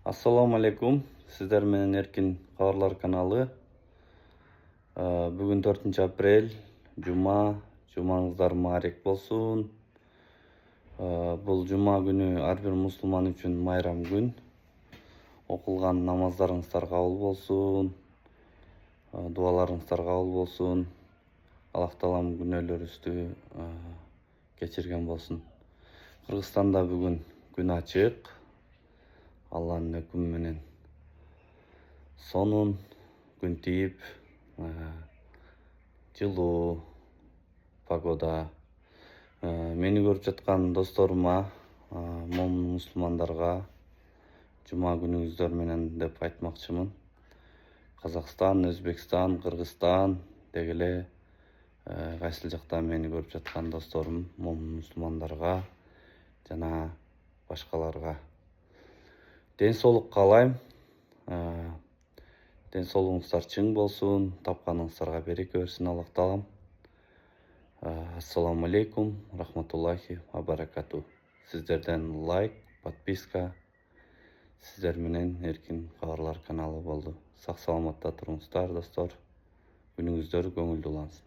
Ассаламу алейкум. Сіздер менен Эркин кабарлар каналы. Бүгін 4 апрель, жума. Жумаңыздар маарек болсун. Бұл жума күнү ар бир мусулман үчүн майрам күн. Окулган намаздарыңыздар кабыл болсун. Дуаларыңыздар кабыл болсун. Аллах таалам күнөөлөрүбүздү кечирген болсун. Кыргызстанда бүгүн күн ачык. Алланын өкүмү менен сонун күн тийип, жылуу погода. Мени көрүп жаткан досторума, момун мусулмандарга жума күнүңүздөр менен деп айтмакчымын. Казакстан, Өзбекстан, Кыргызстан дегеле кайсыл жактан мени көрүп жаткан досторум, момун мусулмандарга жана башкаларга ден соолук каалайм. Ден соолугуңуздар чың болсун, тапканыңыздарга береке берсин Аллах таалам. Ассаламу алейкум, рахматуллахи ва баракату. Сиздерден лайк, подписка. Сиздер менен Эркин кабарлар каналы болду. Сак саламатта туруңуздар, достор. Күнүңүздөр көңүлдүү улансын.